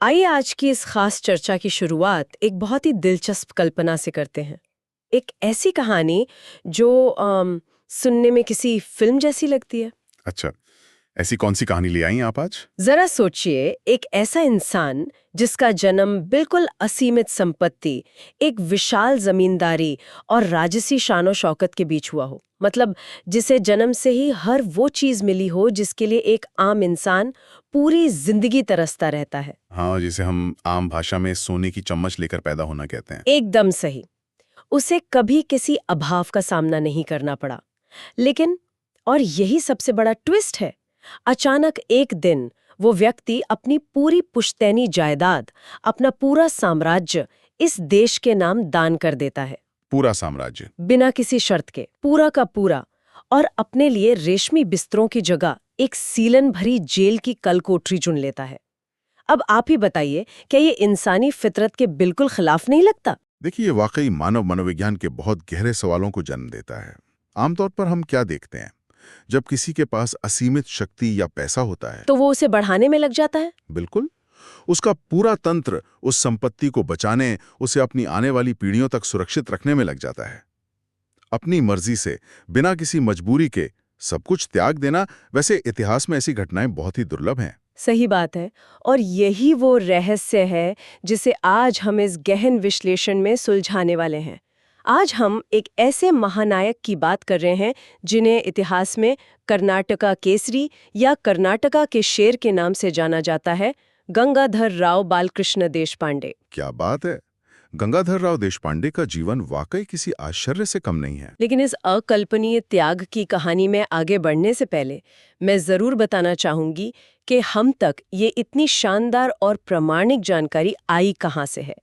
आइए आज की इस खास चर्चा की शुरुआत एक बहुत ही दिलचस्प कल्पना से करते हैं। एक ऐसी कहानी जो सुनने में किसी फिल्म जैसी लगती है। अच्छा, ऐसी कौन सी कहानी ले आई आप आज? जरा सोचिए, एक ऐसा इंसान जिसका जन्म बिल्कुल असीमित संपत्ति, एक विशाल जमींदारी और राजसी शानो शौकत के बीच हुआ हो। मतलब जिसे जन्म से ही हर वो चीज मिली हो जिसके लिए एक आम इंसान पूरी जिंदगी तरसता रहता है। हाँ, जिसे हम आम भाषा में सोने की चम्मच लेकर पैदा होना कहते हैं। एकदम सही। उसे कभी किसी अभाव का सामना नहीं करना पड़ा। लेकिन और यही सबसे बड़ा ट्विस्ट है, अचानक एक दिन वो व्यक्ति अपनी पूरी पुश्तैनी जायदाद, अपना पूरा साम्राज्य इस देश के नाम दान कर देता है। पूरा साम्राज्य? बिना किसी शर्त के, पूरा का पूरा। और अपने लिए रेशमी बिस्तरों की जगह एक सीलन भरी जेल की कलकोठरी चुन लेता है। अब आप ही बताइए, क्या ये इंसानी फितरत के बिल्कुल खिलाफ नहीं लगता? देखिए, ये वाकई मानव मनोविज्ञान के बहुत गहरे सवालों को जन्म देता है। आमतौर पर हम क्या देखते हैं? जब किसी के पास असीमित शक्ति या पैसा होता है तो वो उसे बढ़ाने में लग जाता है। बिल्कुल, उसका पूरा तंत्र उस संपत्ति को बचाने, उसे अपनी आने वाली पीढ़ियों तक सुरक्षित रखने में लग जाता है। अपनी मर्जी से, बिना किसी मजबूरी के सब कुछ त्याग देना। वैसे इतिहास में ऐसी घटनाएं बहुत ही दुर्लभ हैं। सही बात है। और यही वो रहस्य है जिसे आज हम इस गहन विश्लेषण में सुलझाने वाले हैं। आज हम एक ऐसे महानायक की बात कर रहे हैं जिन्हें इतिहास में कर्नाटका केसरी या कर्नाटका के शेर के नाम से जाना जाता है, गंगाधर राव बालकृष्ण देशपांडे। क्या बात है! गंगाधर राव देशपांडे का जीवन वाकई किसी आश्चर्य से कम नहीं है। लेकिन इस अकल्पनीय त्याग की कहानी में आगे बढ़ने से पहले मैं जरूर बताना चाहूंगी कि हम तक ये इतनी शानदार और प्रामाणिक जानकारी आई कहां से है।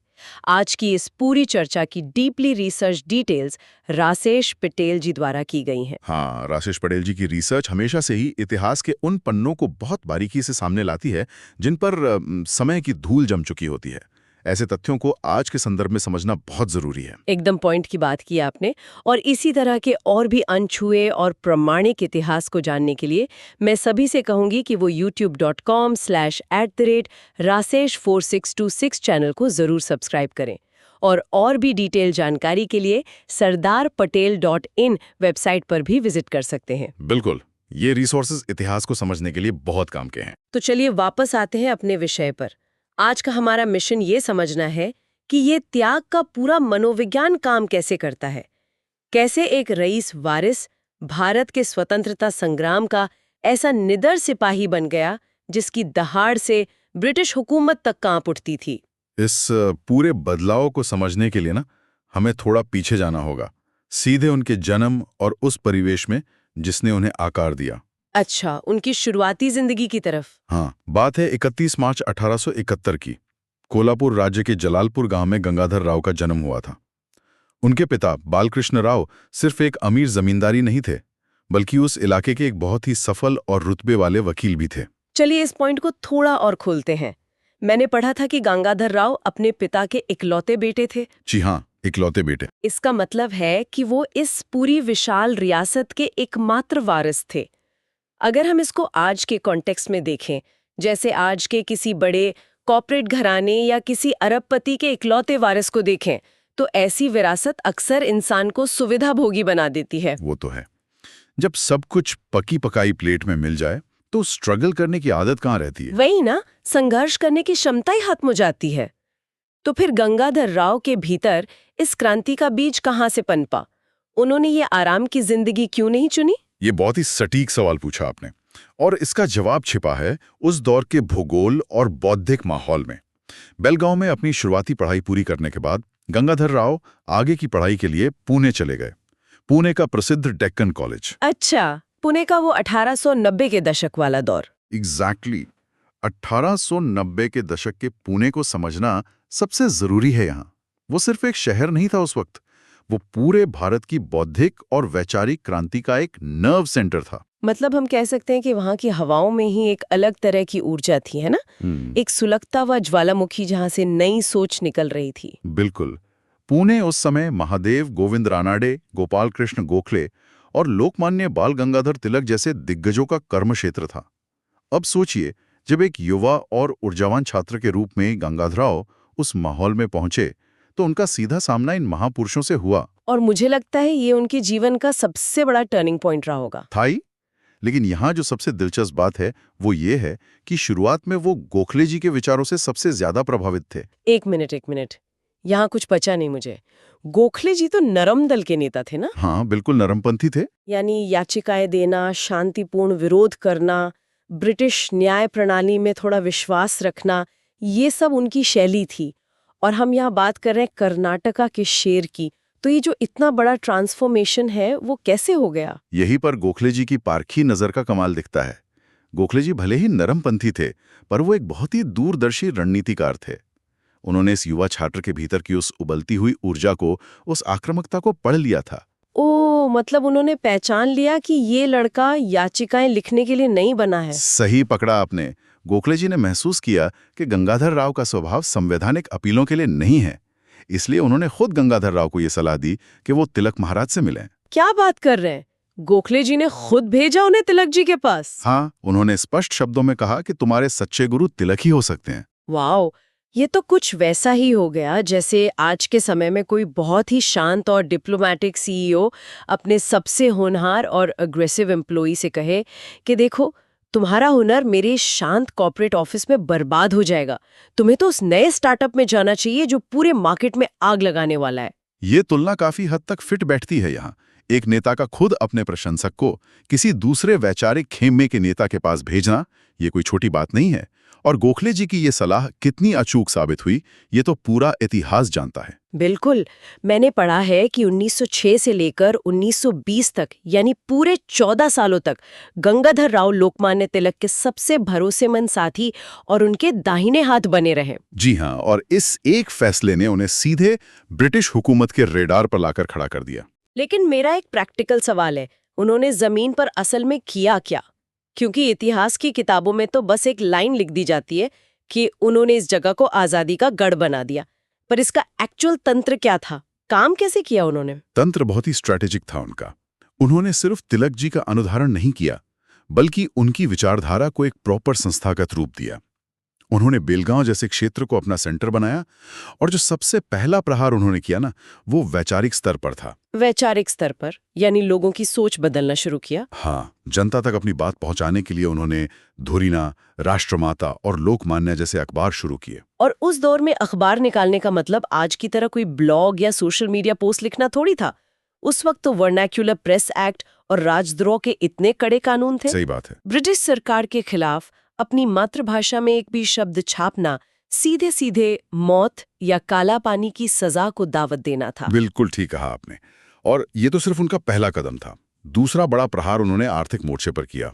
आज की इस पूरी चर्चा की डीपली रिसर्च डिटेल्स रासेश पटेल जी द्वारा की गई हैं। हाँ, राजेश पटेल जी की रिसर्च हमेशा से ही इतिहास के उन पन्नों को बहुत बारीकी से सामने लाती है जिन पर समय की धूल जम चुकी होती है। ऐसे तथ्यों को आज के संदर्भ में समझना बहुत जरूरी है। एकदम पॉइंट की बात की आपने। और इसी तरह के और भी अनछुए और प्रामाणिक इतिहास को जानने के लिए मैं सभी से कहूंगी कि वो youtube.com/@rasesh4626 चैनल को जरूर सब्सक्राइब करें। और भी डिटेल जानकारी के लिए sardarpatel.in वेबसाइट पर भी विजिट कर सकते हैं। बिल्कुल, ये रिसोर्सेज इतिहास को समझने के लिए बहुत काम के हैं। तो चलिए वापस आते हैं अपने विषय पर। आज का हमारा मिशन ये समझना है कि ये त्याग का पूरा मनोविज्ञान काम कैसे करता है। कैसे एक रईस वारिस भारत के स्वतंत्रता संग्राम का ऐसा निडर सिपाही बन गया जिसकी दहाड़ से ब्रिटिश हुकूमत तक कांप उठती थी। इस पूरे बदलाव को समझने के लिए ना, हमें थोड़ा पीछे जाना होगा, सीधे उनके जन्म और उस परिवेश में जिसने उन्हें आकार दिया। अच्छा, उनकी शुरुआती जिंदगी की तरफ। हाँ, बात है 31 मार्च 1871 की। कोल्हापुर राज्य के जलालपुर गांव में गंगाधर राव का जन्म हुआ था। उनके पिता बालकृष्ण राव सिर्फ एक अमीर जमींदारी नहीं थे, बल्कि उस इलाके के एक बहुत ही सफल और रुतबे वाले वकील भी थे। चलिए इस पॉइंट को थोड़ा और खोलते हैं। मैंने पढ़ा था कि गंगाधर राव अपने पिता के इकलौते बेटे थे। जी हाँ, इकलौते बेटे। इसका मतलब है कि वो इस पूरी विशाल रियासत के एकमात्र वारिस थे। अगर हम इसको आज के कॉन्टेक्स्ट में देखें, जैसे आज के किसी बड़े कॉर्पोरेट घराने या किसी अरबपति के इकलौते वारिस को देखें, तो ऐसी विरासत अक्सर इंसान को सुविधा भोगी बना देती है। वो तो है। जब सब कुछ पकी पकाई प्लेट में मिल जाए तो स्ट्रगल करने की आदत कहाँ रहती है? वही ना, संघर्ष करने की क्षमता ही खत्म हो जाती है। तो फिर गंगाधर राव के भीतर इस क्रांति का बीज कहाँ से पनपा? उन्होंने ये आराम की जिंदगी क्यों नहीं चुनी? ये बहुत ही सटीक सवाल पूछा आपने, और इसका जवाब छिपा है उस दौर के भूगोल और बौद्धिक माहौल में। बेलगांव में अपनी शुरुआती पढ़ाई पूरी करने के बाद गंगाधर राव आगे की पढ़ाई के लिए पुणे चले गए। पुणे का प्रसिद्ध डेक्कन कॉलेज। अच्छा, पुणे का वो 1890 के दशक वाला दौर। एग्जैक्टली, 1890 के दशक के पुणे को समझना सबसे जरूरी है यहाँ। वो सिर्फ एक शहर नहीं था उस वक्त, वो पूरे भारत की बौद्धिक और वैचारिक क्रांति का एक नर्व सेंटर था। मतलब हम कह सकते हैं कि वहाँ की हवाओं में ही एक अलग तरह की ऊर्जा थी, है ना? एक सुलगता हुआ ज्वालामुखी जहाँ से नई सोच निकल रही थी। बिल्कुल। पुणे उस समय महादेव गोविंद रानाडे, गोपाल कृष्ण गोखले और लोकमान्य बाल गंगाधर तिलक जैसे दिग्गजों का कर्म क्षेत्र था। अब सोचिए, जब एक युवा और ऊर्जावान छात्र के रूप में गंगाधरराव उस माहौल में पहुंचे तो उनका सीधा सामना इन महापुरुषों से हुआ। और मुझे लगता है ये उनके जीवन का सबसे बड़ा टर्निंग पॉइंट रहा होगा। था ही, लेकिन यहाँ जो सबसे दिलचस्प बात है वो ये है कि शुरुआत में वो गोखले जी के विचारों से सबसे ज्यादा प्रभावित थे। एक मिनट, यहाँ कुछ बचा नहीं मुझे। गोखले जी तो नरम दल के नेता थे ना? हाँ, बिल्कुल नरमपंथी थे। यानी याचिकाएं देना, शांतिपूर्ण विरोध करना, ब्रिटिश न्याय प्रणाली में थोड़ा विश्वास रखना, ये सब उनकी शैली थी। और हम यहाँ बात कर रहे हैं कर्नाटका के शेर की, तो ये जो इतना बड़ा ट्रांसफॉर्मेशन है वो कैसे हो गया? यही पर गोखले जी की पारखी नजर का कमाल दिखता है। गोखले जी भले ही नरमपंथी थे, पर वो एक बहुत ही दूरदर्शी रणनीतिकार थे। उन्होंने इस युवा छात्र के भीतर की उस उबलती हुई ऊर्जा को, उस आक्रामकता को पढ़ लिया था। ओ, मतलब उन्होंने पहचान लिया कि ये लड़का याचिकाएं लिखने के लिए नहीं बना है। सही पकड़ा आपने। गोखले जी ने महसूस किया कि गंगाधर राव का स्वभाव संवैधानिक अपीलों के लिए नहीं है, इसलिए उन्होंने खुद गंगाधर राव को यह सलाह दी कि वो तिलक महाराज से मिलें। क्या बात कर रहे हैं? गोखले जी ने खुद भेजा उन्हें तिलक जी के पास? हाँ, उन्होंने स्पष्ट शब्दों में कहा कि तुम्हारे सच्चे गुरु तिलक ही हो सकते हैं। वाओ, ये तो कुछ वैसा ही हो गया जैसे आज के समय में कोई बहुत ही शांत और डिप्लोमेटिक सीईओ अपने सबसे होनहार और अग्रेसिव एम्प्लॉई से कहे कि देखो, तुम्हारा हुनर मेरे शांत कॉर्पोरेट ऑफिस में बर्बाद हो जाएगा, तुम्हें तो उस नए स्टार्टअप में जाना चाहिए जो पूरे मार्केट में आग लगाने वाला है। ये तुलना काफी हद तक फिट बैठती है यहाँ। एक नेता का खुद अपने प्रशंसक को किसी दूसरे वैचारिक खेमे के नेता के पास भेजना, ये कोई छोटी बात नहीं है। और गोखले जी की ये सलाह कितनी अचूक साबित हुई, ये तो पूरा इतिहास जानता है। बिल्कुल, मैंने पढ़ा है कि 1906 से लेकर 1920 तक, यानी पूरे 14 सालों तक गंगाधर राव लोकमान्य तिलक के सबसे भरोसेमंद साथी और उनके दाहिने हाथ बने रहे। जी हाँ, और इस एक फैसले ने उन्हें सीधे ब्रिटिश हुकूमत के रेडार पर लाकर खड़ा कर दिया। लेकिन मेरा एक प्रैक्टिकल सवाल है, उन्होंने जमीन पर असल में किया क्या? क्योंकि इतिहास की किताबों में तो बस एक लाइन लिख दी जाती है कि उन्होंने इस जगह को आजादी का गढ़ बना दिया, पर इसका एक्चुअल तंत्र क्या था? काम कैसे किया उन्होंने? तंत्र बहुत ही स्ट्रैटेजिक था उनका। उन्होंने सिर्फ तिलक जी का अनुधारण नहीं किया, बल्कि उनकी विचारधारा को एक प्रॉपर संस्थागत रूप दिया। उन्होंने बेलगांव जैसे क्षेत्र को अपना सेंटर बनाया, और जो सबसे पहला प्रहार उन्होंने किया ना, वो वैचारिक स्तर पर था। वैचारिक स्तर पर यानी लोगों की सोच बदलना शुरू किया। हाँ, जनता तक अपनी बात पहुंचाने के लिए उन्होंने धुरीना, राष्ट्रमाता और लोकमान्य जैसे अखबार शुरू किए। और उस दौर में अखबार निकालने का मतलब आज की तरह कोई ब्लॉग या सोशल मीडिया पोस्ट लिखना थोड़ी था। उस वक्त तो वर्नैक्युलर प्रेस एक्ट और राजद्रोह के इतने कड़े कानून थे। सही बात है। ब्रिटिश सरकार के खिलाफ अपनी मातृभाषा में एक भी शब्द छापना सीधे सीधे मौत या काला पानी की सजा को दावत देना था। बिल्कुल ठीक कहा आपने। और ये तो सिर्फ उनका पहला कदम था। दूसरा बड़ा प्रहार उन्होंने आर्थिक मोर्चे पर किया।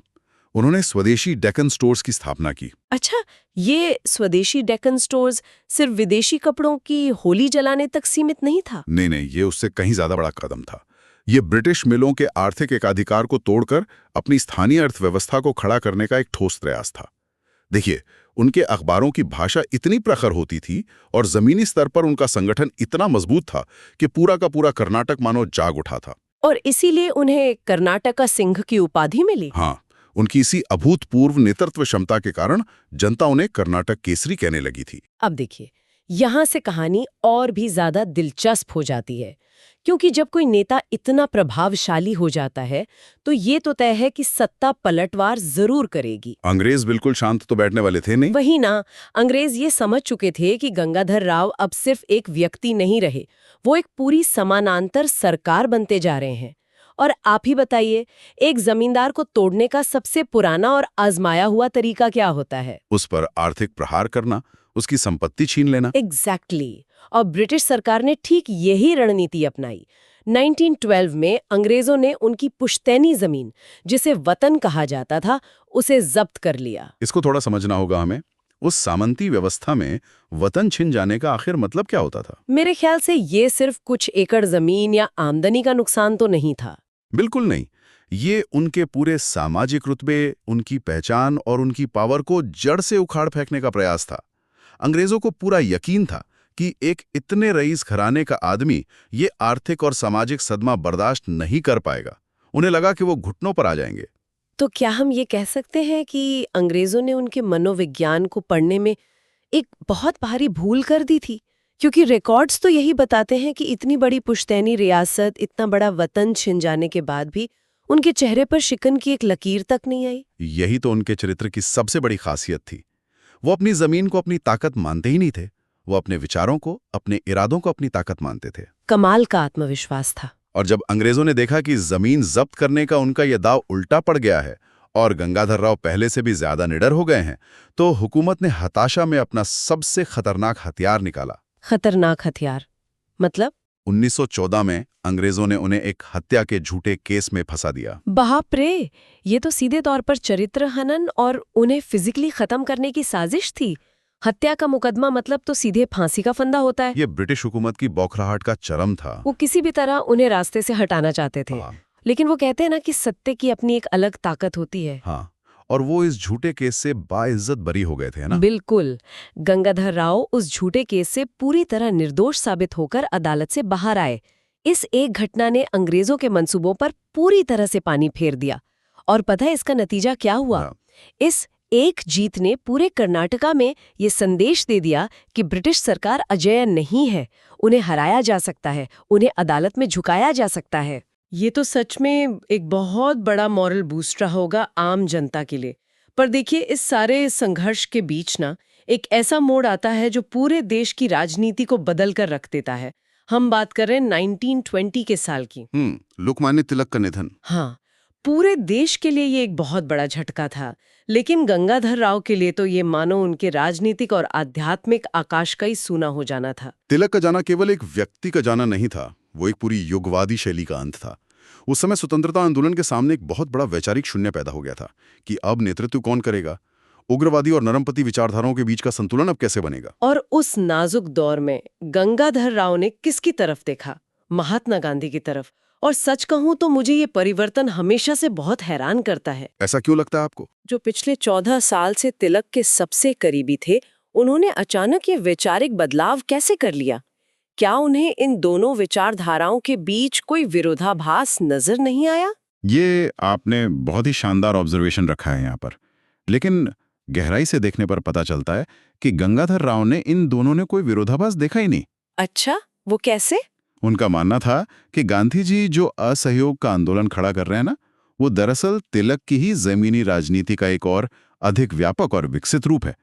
उन्होंने स्वदेशी डेक्कन स्टोर्स की स्थापना की। अच्छा, ये स्वदेशी डेक्कन स्टोर्स सिर्फ विदेशी कपड़ों की होली जलाने तक सीमित नहीं था। नहीं, ये उससे कहीं ज्यादा बड़ा कदम था। ये ब्रिटिश मिलों के आर्थिक एकाधिकार को तोड़कर अपनी स्थानीय अर्थव्यवस्था को खड़ा करने का एक ठोस प्रयास था। देखिए, उनके अखबारों की भाषा इतनी प्रखर होती थी और जमीनी स्तर पर उनका संगठन इतना मजबूत था कि पूरा का पूरा कर्नाटक मानो जाग उठा था। और इसीलिए उन्हें कर्नाटक का सिंह की उपाधि मिली। हाँ, उनकी इसी अभूतपूर्व नेतृत्व क्षमता के कारण जनता उन्हें कर्नाटक केसरी कहने लगी थी। अब देखिए, यहाँ से कहानी और भी ज्यादा दिलचस्प हो जाती है, क्योंकि जब कोई नेता इतना प्रभावशाली हो जाता है तो ये तो तय है कि सत्ता पलटवार जरूर करेगी। अंग्रेज बिल्कुल शांत तो बैठने वाले थे नहीं। वही ना, अंग्रेज ये समझ चुके थे कि गंगाधर राव अब सिर्फ एक व्यक्ति नहीं रहे, वो एक पूरी समानांतर सरकार बनते जा रहे हैं। और आप ही बताइए, एक जमींदार को तोड़ने का सबसे पुराना और आजमाया हुआ तरीका क्या होता है? उस पर आर्थिक प्रहार करना, उसकी संपत्ति छीन लेना। एग्जैक्टली। और ब्रिटिश सरकार ने ठीक यही रणनीति अपनाई। 1912 में अंग्रेजों ने उनकी पुश्तैनी जमीन, जिसे वतन कहा जाता था, उसे जब्त कर लिया। इसको थोड़ा समझना होगा हमें। उस सामंती व्यवस्था में वतन छिन जाने का आखिर मतलब क्या होता था? मेरे ख्याल से ये सिर्फ कुछ एकड़ जमीन या आमदनी का नुकसान तो नहीं था। बिल्कुल नहीं। ये उनके पूरे सामाजिक रुतबे, उनकी पहचान और उनकी पावर को जड़ से उखाड़ फेंकने का प्रयास था। अंग्रेजों को पूरा यकीन था कि एक इतने रईस घराने का आदमी ये आर्थिक और सामाजिक सदमा बर्दाश्त नहीं कर पाएगा। उन्हें लगा कि वो घुटनों पर आ जाएंगे। तो क्या हम ये कह सकते हैं कि अंग्रेजों ने उनके मनोविज्ञान को पढ़ने में एक बहुत भारी भूल कर दी थी? क्योंकि रिकॉर्ड्स तो यही बताते हैं कि इतनी बड़ी पुश्तैनी रियासत, इतना बड़ा वतन छिन जाने के बाद भी उनके चेहरे पर शिकन की एक लकीर तक नहीं आई। यही तो उनके चरित्र की सबसे बड़ी खासियत थी। वो अपनी जमीन को अपनी ताकत मानते ही नहीं थे। वो अपने विचारों को, अपने इरादों को अपनी ताकत मानते थे। कमाल का आत्मविश्वास था। और जब अंग्रेजों ने देखा कि जमीन जब्त करने का उनका यह दाव उल्टा पड़ गया है और गंगाधर राव पहले से भी ज्यादा निडर हो गए हैं, तो हुकूमत ने हताशा में अपना सबसे खतरनाक हथियार निकाला। खतरनाक हथियार मतलब? 1914 में अंग्रेजों ने उन्हें एक हत्या के झूठे केस में फंसा दिया। बाप रे, ये तो सीधे तौर पर चरित्र हनन और उन्हें फिजिकली खत्म करने की साजिश थी। हत्या का मुकदमा मतलब तो सीधे फांसी का फंदा होता है। ये ब्रिटिश हुकूमत की बौखलाहट का चरम था। वो किसी भी तरह उन्हें रास्ते से हटाना चाहते थे। हाँ। लेकिन वो कहते हैं ना कि सत्य की अपनी एक अलग ताकत होती है। हाँ, और वो इस झूठे केस से बाइज्जत बरी हो गए थे ना। बिल्कुल। गंगाधर राव उस झूठे केस से पूरी तरह निर्दोष साबित होकर अदालत से बाहर आए। इस एक घटना ने अंग्रेजों के मंसूबों पर पूरी तरह से पानी फेर दिया। और पता है इसका नतीजा क्या हुआ? हाँ। इस एक जीत ने पूरे कर्नाटका में ये संदेश दे दिया कि ब्रिटिश सरकार अजेय नहीं है, उन्हें हराया जा सकता है, उन्हें अदालत में झुकाया जा सकता है। ये तो सच में एक बहुत बड़ा मॉरल बूस्ट रहा होगा आम जनता के लिए। पर देखिए, इस सारे संघर्ष के बीच ना एक ऐसा मोड़ आता है जो पूरे देश की राजनीति को बदल कर रख देता है। हम बात कर रहे हैं 1920 के साल की। लोकमान्य तिलक का निधन। हाँ, पूरे देश के लिए ये एक बहुत बड़ा झटका था। लेकिन गंगाधर राव के लिए तो ये मानो उनके राजनीतिक और आध्यात्मिक आकाश का ही सूना हो जाना था। तिलक का जाना केवल एक व्यक्ति का जाना नहीं था, वो एक पूरी युगवादी शैली का अंत था। उस समय स्वतंत्रता आंदोलन के सामने एक बहुत बड़ा वैचारिक शून्य पैदा हो गया था कि अब नेतृत्व कौन करेगा। उग्रवादी और नरमपंथी विचारधाराओं के बीच का संतुलन अब कैसे बनेगा। और उस नाजुक दौर में गंगाधर राव ने किसकी तरफ देखा? महात्मा गांधी की तरफ। और सच कहूं तो मुझे ये परिवर्तन हमेशा से बहुत हैरान करता है। ऐसा क्यों लगता है आपको? जो पिछले 14 साल से तिलक के सबसे करीबी थे, उन्होंने अचानक ये वैचारिक बदलाव कैसे कर लिया? क्या उन्हें इन दोनों विचारधाराओं के बीच कोई विरोधाभास नजर नहीं आया? ये आपने बहुत ही शानदार ऑब्जर्वेशन रखा है यहाँ पर। लेकिन गहराई से देखने पर पता चलता है कि गंगाधर राव ने इन दोनों ने कोई विरोधाभास देखा ही नहीं। अच्छा, वो कैसे? उनका मानना था कि गांधी जी जो असहयोग का आंदोलन खड़ा कर रहे हैं ना, वो दरअसल तिलक की ही जमीनी राजनीति का एक और अधिक व्यापक और विकसित रूप है।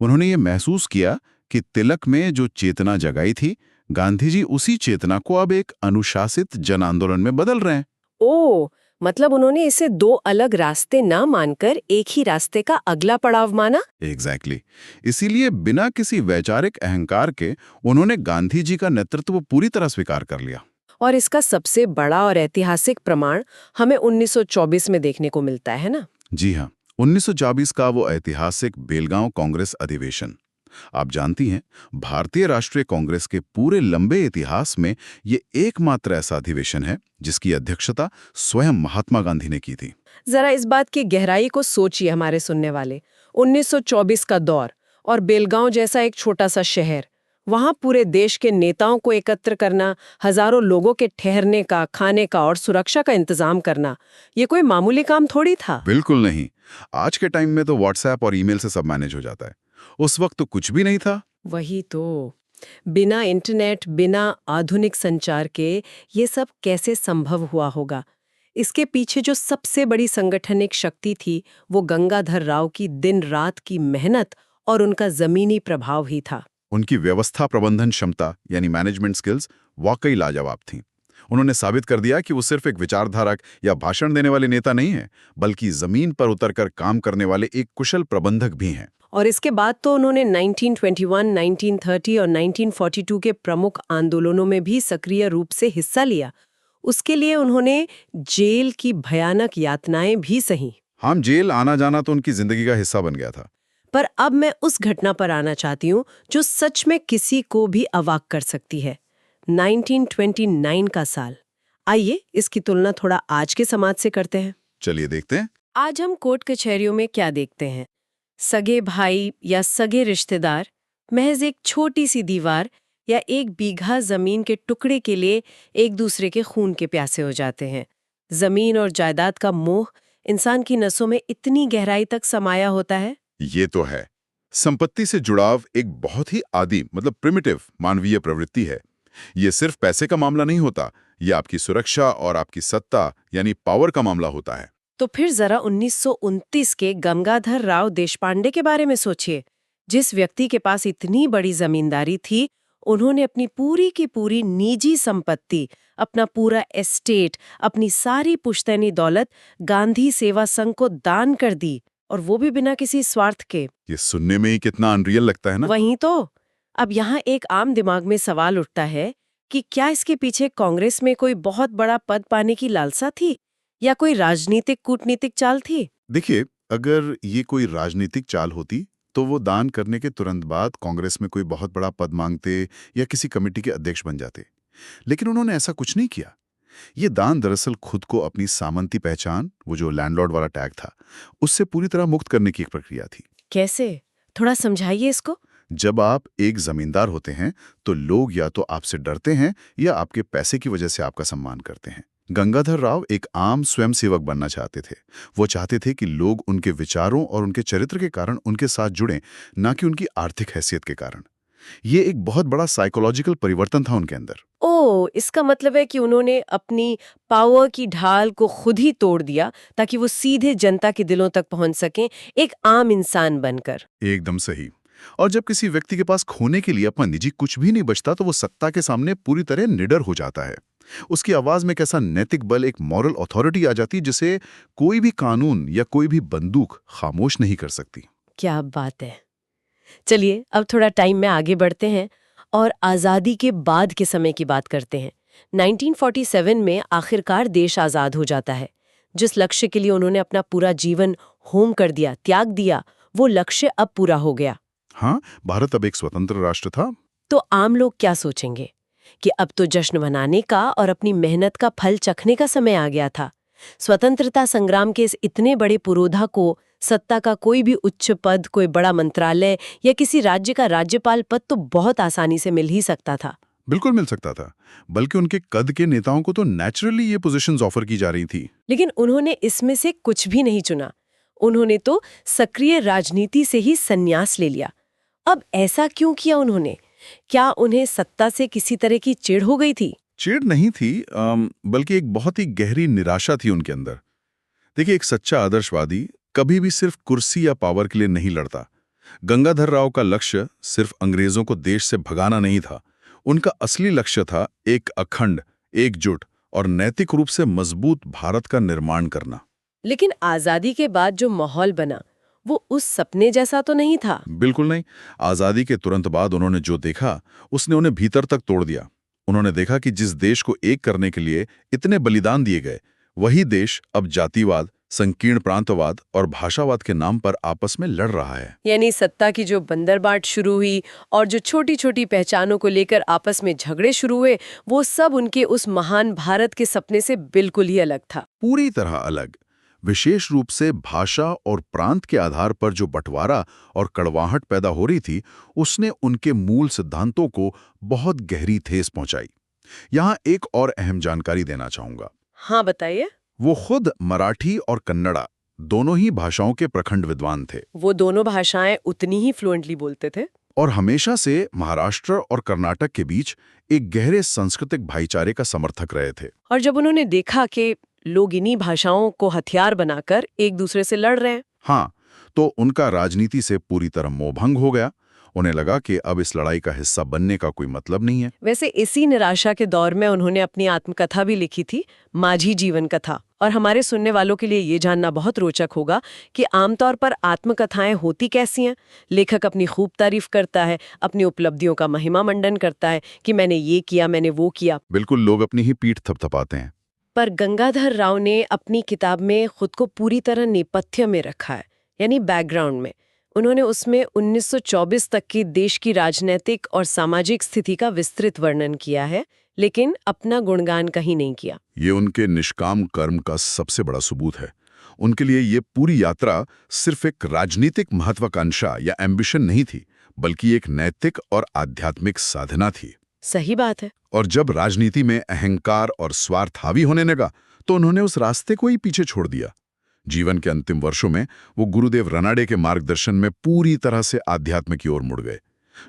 उन्होंने ये महसूस किया कि तिलक में जो चेतना जगाई थी, गांधी जी उसी चेतना को अब एक अनुशासित जन आंदोलन में बदल रहे हैं। ओह, मतलब उन्होंने इसे दो अलग रास्ते ना मानकर एक ही रास्ते का अगला पड़ाव माना? एग्जैक्टली। इसीलिए बिना किसी वैचारिक अहंकार के उन्होंने गांधी जी का नेतृत्व पूरी तरह स्वीकार कर लिया। और इसका सबसे बड़ा और ऐतिहासिक प्रमाण हमें 1924 में देखने को मिलता है ना? जी हाँ, 1924 का वो ऐतिहासिक बेलगांव कांग्रेस अधिवेशन। आप जानती हैं, भारतीय राष्ट्रीय कांग्रेस के पूरे लंबे इतिहास में ये एकमात्र ऐसा अधिवेशन है जिसकी अध्यक्षता स्वयं महात्मा गांधी ने की थी। जरा इस बात की गहराई को सोचिए हमारे सुनने वाले। 1924 का दौर और बेलगांव जैसा एक छोटा सा शहर, वहां पूरे देश के नेताओं को एकत्र करना, हजारों लोगों के ठहरने का, खाने का और सुरक्षा का इंतजाम करना, ये कोई मामूली काम थोड़ी था। बिल्कुल नहीं। आज के टाइम में तो व्हाट्सएप और ईमेल से सब मैनेज हो जाता है। उस वक्त तो कुछ भी नहीं था। वही तो, बिना इंटरनेट, बिना आधुनिक संचार के ये सब कैसे संभव हुआ होगा? इसके पीछे जो सबसे बड़ी संगठनिक शक्ति थी, वो गंगाधर राव की दिन रात की मेहनत और उनका जमीनी प्रभाव ही था। उनकी व्यवस्था प्रबंधन क्षमता यानी मैनेजमेंट स्किल्स वाकई लाजवाब थीं। उन्होंने साबित कर दिया कि वो सिर्फ एक विचारधारक या भाषण देने वाले नेता नहीं हैं, बल्कि जमीन पर उतरकर काम करने वाले एक कुशल प्रबंधक भी हैं। और इसके बाद तो उन्होंने 1921, 1930 और 1942 के प्रमुख आंदोलनों में भी सक्रिय रूप से हिस्सा लिया। उसके लिए उन्होंने जेल की भयानक यातनाएं भी सही। हम जेल आना जाना तो उनकी जिंदगी का हिस्सा बन गया था। पर अब मैं उस घटना पर आना चाहती हूँ जो सच में किसी को भी अवाक कर सकती है। 1929 का साल। आइए इसकी तुलना थोड़ा आज के समाज से करते हैं। चलिए देखते हैं। आज हम कोर्ट कचहरियों में क्या देखते हैं? सगे भाई या सगे रिश्तेदार महज एक छोटी सी दीवार या एक बीघा जमीन के टुकड़े के लिए एक दूसरे के खून के प्यासे हो जाते हैं। जमीन और जायदाद का मोह इंसान की नसों में इतनी गहराई तक समाया होता है। ये तो है। संपत्ति से जुड़ाव एक बहुत ही आदी मतलब प्रिमिटिव मानवीय प्रवृत्ति है। ये सिर्फ पैसे का मामला नहीं होता, ये आपकी सुरक्षा और आपकी सत्ता यानी पावर का मामला होता है। तो फिर जरा 1929 के गंगाधर राव देशपांडे के बारे में सोचिए। जिस व्यक्ति के पास इतनी बड़ी जमींदारी थी, उन्होंने अपनी पूरी की पूरी निजी संपत्ति, अपना पूरा एस्टेट, अपनी सारी पुश्तैनी दौलत गांधी सेवा संघ को दान कर दी, और वो भी बिना किसी स्वार्थ के। ये सुनने में ही कितना अनरियल लगता है ना। वहीं तो। अब यहाँ एक आम दिमाग में सवाल उठता है कि क्या इसके पीछे कांग्रेस में कोई बहुत बड़ा पद पाने की लालसा थी, या कोई राजनीतिक कूटनीतिक चाल थी? देखिए, अगर ये कोई राजनीतिक चाल होती तो वो दान करने के तुरंत बाद कांग्रेस में कोई बहुत बड़ा पद मांगते या किसी कमेटी के अध्यक्ष बन जाते। लेकिन उन्होंने ऐसा कुछ नहीं किया। ये दान दरअसल खुद को अपनी सामंती पहचान, वो जो लैंडलॉर्ड वाला टैग था, उससे पूरी तरह मुक्त करने की एक प्रक्रिया थी। कैसे? थोड़ा समझाइए इसको। जब आप एक जमींदार होते हैं तो लोग या तो आपसे डरते हैं या आपके पैसे की वजह से आपका सम्मान करते हैं। गंगाधर राव एक आम स्वयंसेवक बनना चाहते थे। वो चाहते थे कि लोग उनके विचारों और उनके चरित्र के कारण उनके साथ जुड़ें, ना कि उनकी आर्थिक हैसियत के कारण। ये एक बहुत बड़ा साइकोलॉजिकल परिवर्तन था उनके अंदर। ओह, इसका मतलब है कि उन्होंने अपनी पावर की ढाल को खुद ही तोड़ दिया ताकि वो सीधे जनता के दिलों तक पहुंच सकें, एक आम इंसान बनकर। एकदम सही। और जब किसी व्यक्ति के पास खोने के लिए अपना निजी कुछ भी नहीं बचता तो वो सत्ता के सामने पूरी तरह निडर हो जाता है। उसकी आवाज में कैसा नैतिक बल, एक मॉरल अथॉरिटी आ जाती जिसे कोई भी कानून या कोई भी बंदूक खामोश नहीं कर सकती। क्या बात है। चलिए अब थोड़ा टाइम में आगे बढ़ते हैं और आज़ादी के बाद के समय की बात करते हैं। 1947 में आखिरकार देश आज़ाद हो जाता है। जिस लक्ष्य के लिए उन्होंने अपना पूरा जीवन होम कर दिया, त्याग दिया, वो लक्ष्य अब पूरा हो गया। हाँ, भारत अब एक स्वतंत्र राष्ट्र था। तो आम लोग क्या सोचेंगे कि अब तो जश्न मनाने का और अपनी मेहनत का फल चखने का समय आ गया था। स्वतंत्रता संग्राम के इस इतने बड़े पुरोधा को सत्ता का कोई भी उच्च पद, कोई बड़ा मंत्रालय या किसी राज्य का राज्यपाल पद तो बहुत आसानी से मिल ही सकता था। बिल्कुल मिल सकता था, बल्कि उनके कद के नेताओं को तो नेचुरली ये पोजीशंस ऑफर की जा रही थी। लेकिन उन्होंने इसमें से कुछ भी नहीं चुना। उन्होंने तो सक्रिय राजनीति से ही संन्यास ले लिया। अब ऐसा क्यों किया उन्होंने? क्या उन्हें सत्ता से किसी तरह की चिढ़ हो गई थी? चिढ़ नहीं थी, बल्कि एक बहुत ही गहरी निराशा थी उनके अंदर। देखिए, एक सच्चा आदर्शवादी कभी भी सिर्फ कुर्सी या पावर के लिए नहीं लड़ता। गंगाधर राव का लक्ष्य सिर्फ अंग्रेजों को देश से भगाना नहीं था। उनका असली लक्ष्य था एक अखंड, एकजुट और नैतिक रूप से मजबूत भारत का निर्माण करना। लेकिन आजादी के बाद जो माहौल बना, वो उस सपने जैसा तो नहीं था। बिल्कुल नहीं। आजादी के तुरंत बाद उन्होंने जो देखा, उसने उन्हें भीतर तक तोड़ दिया। उन्होंने देखा कि जिस देश को एक करने के लिए इतने बलिदान दिए गए, वही देश अब जातिवाद, संकीर्ण प्रांतवाद और भाषावाद के नाम पर आपस में लड़ रहा है। यानी सत्ता की जो बंदरबाट शुरू हुई और जो छोटी छोटी पहचानों को लेकर आपस में झगड़े शुरू हुए, वो सब उनके उस महान भारत के सपने से बिल्कुल ही अलग था। पूरी तरह अलग। विशेष रूप से भाषा और प्रांत के आधार पर जो बंटवारा और कड़वाहट पैदा हो रही थी, उसने उनके मूल सिद्धांतों को बहुत गहरी ठेस पहुंचाई। यहाँ एक और अहम जानकारी देना चाहूंगा। हाँ, बताइए। वो खुद मराठी और कन्नड़ा दोनों ही भाषाओं के प्रखंड विद्वान थे। वो दोनों भाषाएं उतनी ही फ्लुएंटली बोलते थे। और हमेशा से महाराष्ट्र और कर्नाटक के बीच एक गहरे सांस्कृतिक भाईचारे का समर्थक रहे थे। और जब उन्होंने देखा कि लोग इन्हीं भाषाओं को हथियार बनाकर एक दूसरे से लड़ रहे हैं, हाँ, तो उनका राजनीति से पूरी तरह मोहभंग हो गया। उन्हें लगा कि अब इस लड़ाई का हिस्सा बनने का कोई मतलब नहीं है। वैसे इसी निराशा के दौर में उन्होंने अपनी आत्मकथा भी लिखी थी, माझी जीवन कथा। और हमारे सुनने वालों के लिए ये जानना बहुत रोचक होगा कि आमतौर पर आत्मकथाएं होती कैसी हैं। लेखक अपनी खूब तारीफ करता है, अपनी उपलब्धियों का महिमा मंडन करता है कि मैंने ये किया, मैंने वो किया। बिल्कुल, लोग अपनी ही पीठ थपथपाते हैं। पर गंगाधर राव ने अपनी किताब में खुद को पूरी तरह नेपथ्य में रखा है, यानी बैकग्राउंड में। उन्होंने उसमें 1924 तक की देश की राजनीतिक और सामाजिक स्थिति का विस्तृत वर्णन किया है, लेकिन अपना गुणगान कहीं नहीं किया। ये उनके निष्काम कर्म का सबसे बड़ा सबूत है। उनके लिए ये पूरी यात्रा सिर्फ एक राजनीतिक महत्वाकांक्षा या एम्बिशन नहीं थी, बल्कि एक नैतिक और आध्यात्मिक साधना थी। सही बात है। और जब राजनीति में अहंकार और स्वार्थ हावी होने लगा, तो उन्होंने उस रास्ते को ही पीछे छोड़ दिया। जीवन के अंतिम वर्षों में वो गुरुदेव रनाडे के मार्गदर्शन में पूरी तरह से आध्यात्म की ओर मुड़ गए।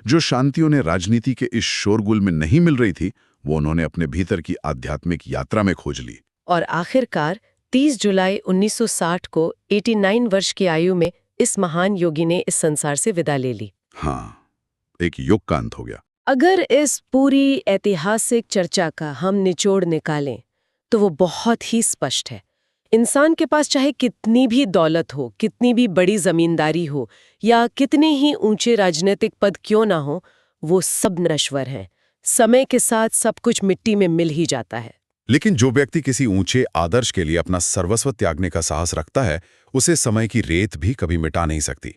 जो शांति उन्हें राजनीति के इस शोरगुल में नहीं मिल रही थी, वो उन्होंने अपने भीतर की आध्यात्मिक यात्रा में खोज ली। और आखिरकार 30 जुलाई 1960 को 89 वर्ष की आयु में इस महान योगी ने इस संसार से विदा ले ली। हाँ, एक युग का अंत हो गया। अगर इस पूरी ऐतिहासिक चर्चा का हम निचोड़ निकालें तो वो बहुत ही स्पष्ट है। इंसान के पास चाहे कितनी भी दौलत हो, कितनी भी बड़ी जमींदारी हो या कितने ही ऊंचे राजनीतिक पद क्यों ना हो, वो सब नश्वर है। समय के साथ सब कुछ मिट्टी में मिल ही जाता है। लेकिन जो व्यक्ति किसी ऊंचे आदर्श के लिए अपना सर्वस्व त्यागने का साहस रखता है, उसे समय की रेत भी कभी मिटा नहीं सकती।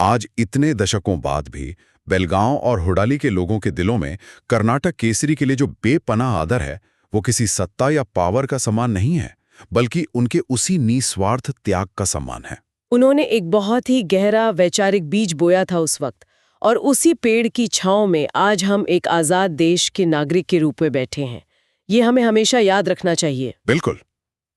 आज इतने दशकों बाद भी बेलगांव और हुडाली के लोगों के दिलों में कर्नाटक केसरी के लिए जो बेपनाह आदर है, वो किसी सत्ता या पावर का सम्मान नहीं है, बल्कि उनके उसी निस्वार्थ त्याग का सम्मान है। उन्होंने एक बहुत ही गहरा वैचारिक बीज बोया था उस वक्त, और उसी पेड़ की छांव में आज हम एक आजाद देश के नागरिक के रूप में बैठे हैं। ये हमें हमेशा याद रखना चाहिए। बिल्कुल।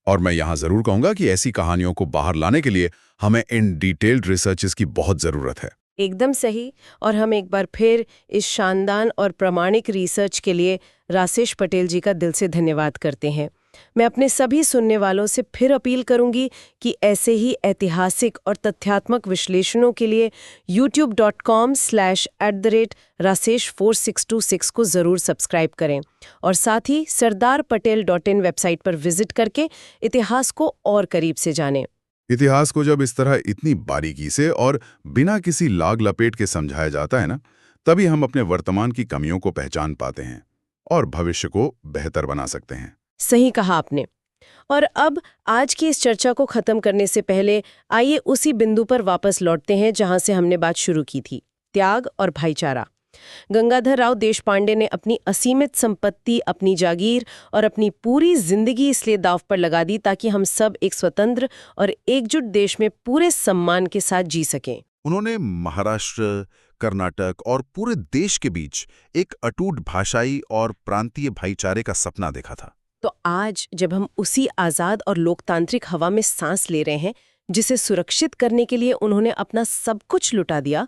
और मैं यहाँ जरूर कहूंगा कि ऐसी कहानियों को बाहर लाने के लिए हमें इन डिटेल्ड रिसर्चेस की बहुत जरूरत है। एकदम सही। और हम एक बार फिर इस शानदार और प्रामाणिक रिसर्च के लिए रासेश पटेल जी का दिल से धन्यवाद करते हैं। मैं अपने सभी सुनने वालों से फिर अपील करूंगी कि ऐसे ही ऐतिहासिक और तथ्यात्मक विश्लेषणों के लिए youtube.com/rasesh4626 को ज़रूर सब्सक्राइब करें और साथ ही sardarpatel.in वेबसाइट पर विजिट करके इतिहास को और करीब से जानें। इतिहास को जब इस तरह इतनी बारीकी से और बिना किसी लाग लपेट के समझाया जाता है ना, तभी हम अपने वर्तमान की कमियों को पहचान पाते हैं और भविष्य को बेहतर बना सकते हैं। सही कहा आपने। और अब आज की इस चर्चा को खत्म करने से पहले आइए उसी बिंदु पर वापस लौटते हैं जहां से हमने बात शुरू की थी, त्याग और भाईचारा। गंगाधर राव देशपांडे ने अपनी असीमित संपत्ति, अपनी जागीर और अपनी पूरी जिंदगी इसलिए दांव पर लगा दी ताकि हम सब एक स्वतंत्र और एकजुट देश में पूरे सम्मान के साथ जी सकें। उन्होंने महाराष्ट्र, कर्नाटक और पूरे देश के बीच एक अटूट भाषाई और प्रांतीय भाईचारे का सपना देखा था। तो आज जब हम उसी आज़ाद और लोकतांत्रिक हवा में सांस ले रहे हैं, जिसे सुरक्षित करने के लिए उन्होंने अपना सब कुछ लुटा दिया,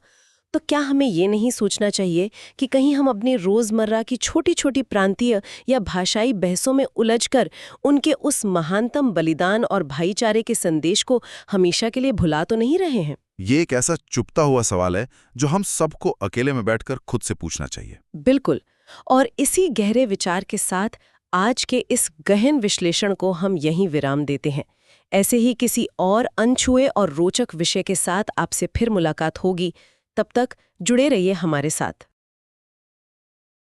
तो क्या हमें ये नहीं सोचना चाहिए कि कहीं हम अपनी रोज़मर्रा की छोटी छोटी प्रांतीय या भाषाई बहसों में उलझकर उनके उस महानतम बलिदान और भाईचारे के संदेश को हमेशा के लिए भुला तो नहीं रहे हैं? ये एक ऐसा चुपता हुआ सवाल है जो हम सबको अकेले में बैठकर खुद से पूछना चाहिए। बिल्कुल। और इसी गहरे विचार के साथ आज के इस गहन विश्लेषण को हम यहीं विराम देते हैं। ऐसे ही किसी और अनछुए और रोचक विषय के साथ आपसे फिर मुलाकात होगी। तब तक जुड़े रहिए हमारे साथ।